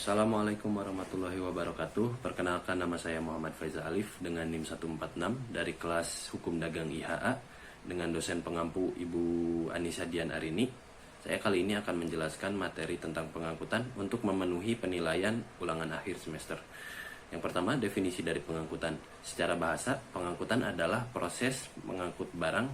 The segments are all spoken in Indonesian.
Assalamualaikum warahmatullahi wabarakatuh. Perkenalkan, nama saya Muhammad Faizal Alif dengan NIM 146 dari kelas Hukum Dagang IHA dengan dosen pengampu Ibu Anissa Dian Arini. Saya kali ini akan menjelaskan materi tentang pengangkutan untuk memenuhi penilaian ulangan akhir semester. Yang pertama, definisi dari pengangkutan. Secara bahasa, pengangkutan adalah proses mengangkut barang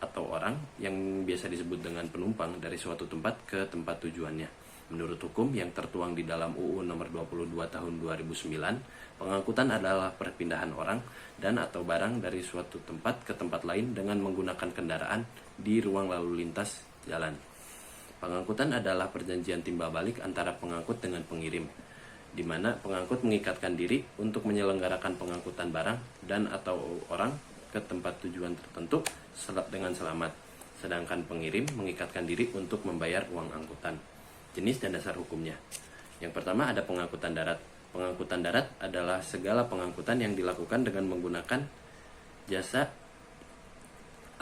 atau orang yang biasa disebut dengan penumpang dari suatu tempat ke tempat tujuannya. Menurut hukum yang tertuang di dalam UU nomor 22 tahun 2009, pengangkutan adalah perpindahan orang dan atau barang dari suatu tempat ke tempat lain dengan menggunakan kendaraan di ruang lalu lintas jalan. Pengangkutan adalah perjanjian timbal balik antara pengangkut dengan pengirim, di mana pengangkut mengikatkan diri untuk menyelenggarakan pengangkutan barang dan atau orang ke tempat tujuan tertentu dengan selamat, sedangkan pengirim mengikatkan diri untuk membayar uang angkutan. Jenis dan dasar hukumnya. Yang pertama ada pengangkutan darat. Pengangkutan darat adalah segala pengangkutan yang dilakukan dengan menggunakan jasa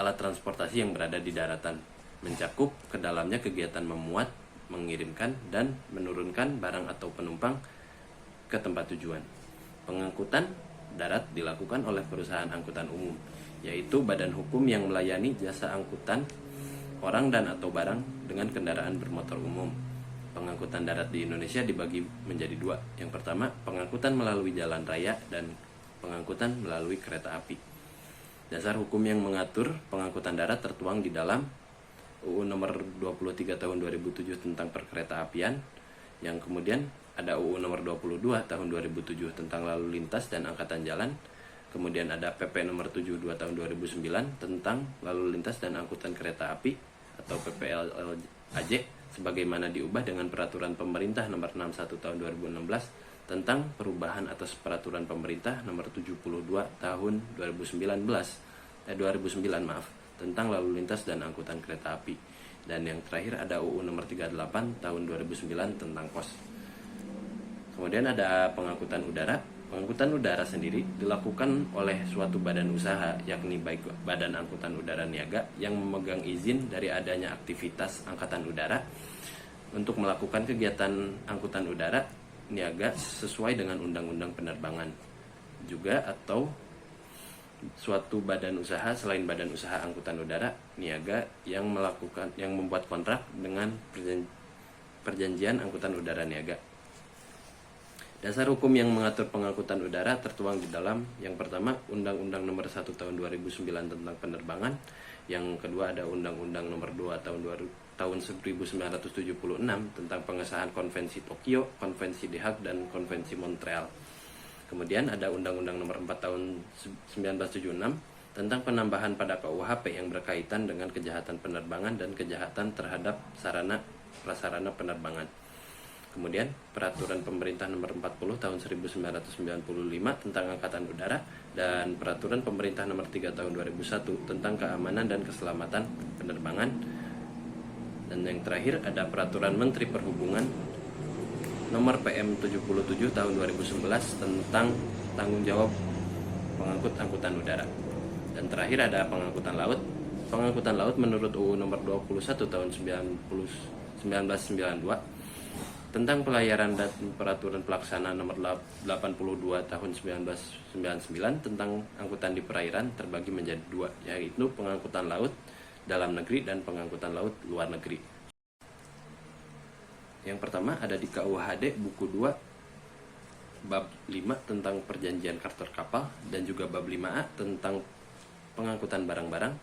alat transportasi yang berada di daratan, mencakup ke dalamnya kegiatan memuat, mengirimkan, dan menurunkan barang atau penumpang ke tempat tujuan. Pengangkutan darat dilakukan oleh perusahaan angkutan umum, yaitu badan hukum yang melayani jasa angkutan orang dan atau barang dengan kendaraan bermotor umum. Pengangkutan darat di Indonesia dibagi menjadi dua. Yang pertama, pengangkutan melalui jalan raya dan pengangkutan melalui kereta api. Dasar hukum yang mengatur pengangkutan darat tertuang di dalam UU nomor 23 tahun 2007 tentang perkeretaapian, yang kemudian ada UU nomor 22 tahun 2007 tentang lalu lintas dan angkatan jalan, kemudian ada PP nomor 72 tahun 2009 tentang lalu lintas dan angkutan kereta api atau PPLAJ, sebagaimana diubah dengan peraturan pemerintah nomor 61 tahun 2016 tentang perubahan atas peraturan pemerintah nomor 72 tahun 2009 tentang lalu lintas dan angkutan kereta api. Dan yang terakhir ada UU nomor 38 tahun 2009 tentang pos. Kemudian ada pengangkutan udara. Pengangkutan udara sendiri dilakukan oleh suatu badan usaha, yakni baik Badan Angkutan Udara Niaga yang memegang izin dari adanya aktivitas angkatan udara untuk melakukan kegiatan angkutan udara niaga sesuai dengan Undang-Undang Penerbangan. Juga atau suatu badan usaha selain Badan Usaha Angkutan Udara Niaga yang membuat kontrak dengan perjanjian angkutan udara niaga. Dasar hukum yang mengatur pengangkutan udara tertuang di dalam yang pertama Undang-Undang nomor 1 tahun 2009 tentang penerbangan, yang kedua ada Undang-Undang nomor 2 tahun 1976 tentang pengesahan Konvensi Tokyo, Konvensi The Hague, dan Konvensi Montreal. Kemudian ada Undang-Undang nomor 4 tahun 1976 tentang penambahan pada KUHP yang berkaitan dengan kejahatan penerbangan dan kejahatan terhadap sarana prasarana penerbangan. Kemudian Peraturan Pemerintah Nomor 40 Tahun 1995 tentang Angkatan Udara dan Peraturan Pemerintah Nomor 3 Tahun 2001 tentang Keamanan dan Keselamatan Penerbangan. Dan yang terakhir ada Peraturan Menteri Perhubungan Nomor PM 77 Tahun 2011 tentang tanggung jawab pengangkut angkutan udara. Dan terakhir ada pengangkutan laut. Pengangkutan laut menurut UU Nomor 21 Tahun 1992 tentang pelayaran dan peraturan pelaksana nomor 82 tahun 1999 tentang angkutan di perairan terbagi menjadi dua, yaitu pengangkutan laut dalam negeri dan pengangkutan laut luar negeri. Yang pertama ada di KUHD buku 2 bab 5 tentang perjanjian charter kapal, dan juga bab 5A tentang pengangkutan barang-barang,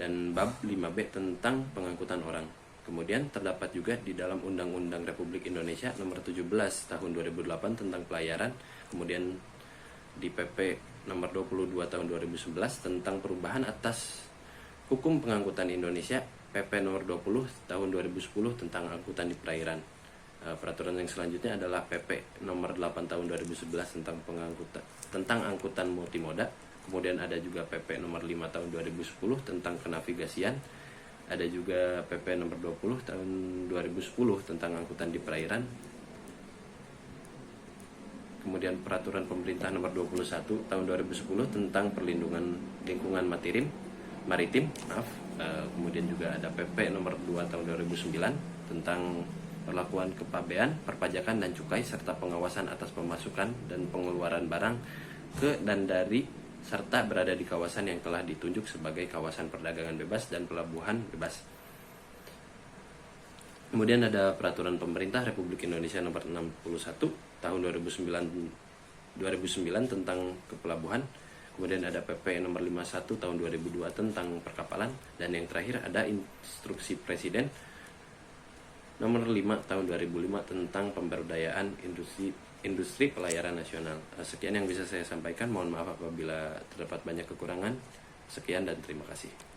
dan bab 5B tentang pengangkutan orang. Kemudian terdapat juga di dalam Undang-Undang Republik Indonesia Nomor 17 Tahun 2008 tentang pelayaran, kemudian di PP Nomor 22 Tahun 2011 tentang perubahan atas Hukum Pengangkutan Indonesia, PP Nomor 20 Tahun 2010 tentang angkutan di perairan. Peraturan yang selanjutnya adalah PP Nomor 8 Tahun 2011 tentang angkutan multimoda. Kemudian ada juga PP Nomor 5 Tahun 2010 tentang kenavigasian. Ada juga PP nomor 20 tahun 2010 tentang angkutan di perairan. Kemudian Peraturan Pemerintah nomor 21 tahun 2010 tentang perlindungan lingkungan maritim. Kemudian juga ada PP nomor 2 tahun 2009 tentang perlakuan kepabean, perpajakan dan cukai, serta pengawasan atas pemasukan dan pengeluaran barang ke dan dari serta berada di kawasan yang telah ditunjuk sebagai kawasan perdagangan bebas dan pelabuhan bebas. Kemudian ada Peraturan Pemerintah Republik Indonesia Nomor 61 Tahun 2009 tentang kepelabuhan. Kemudian ada PP Nomor 51 Tahun 2002 tentang perkapalan. Dan yang terakhir ada Instruksi Presiden Nomor 5 Tahun 2005 tentang pemberdayaan industri pelayaran nasional. Sekian yang bisa saya sampaikan. Mohon maaf apabila terdapat banyak kekurangan. Sekian dan terima kasih.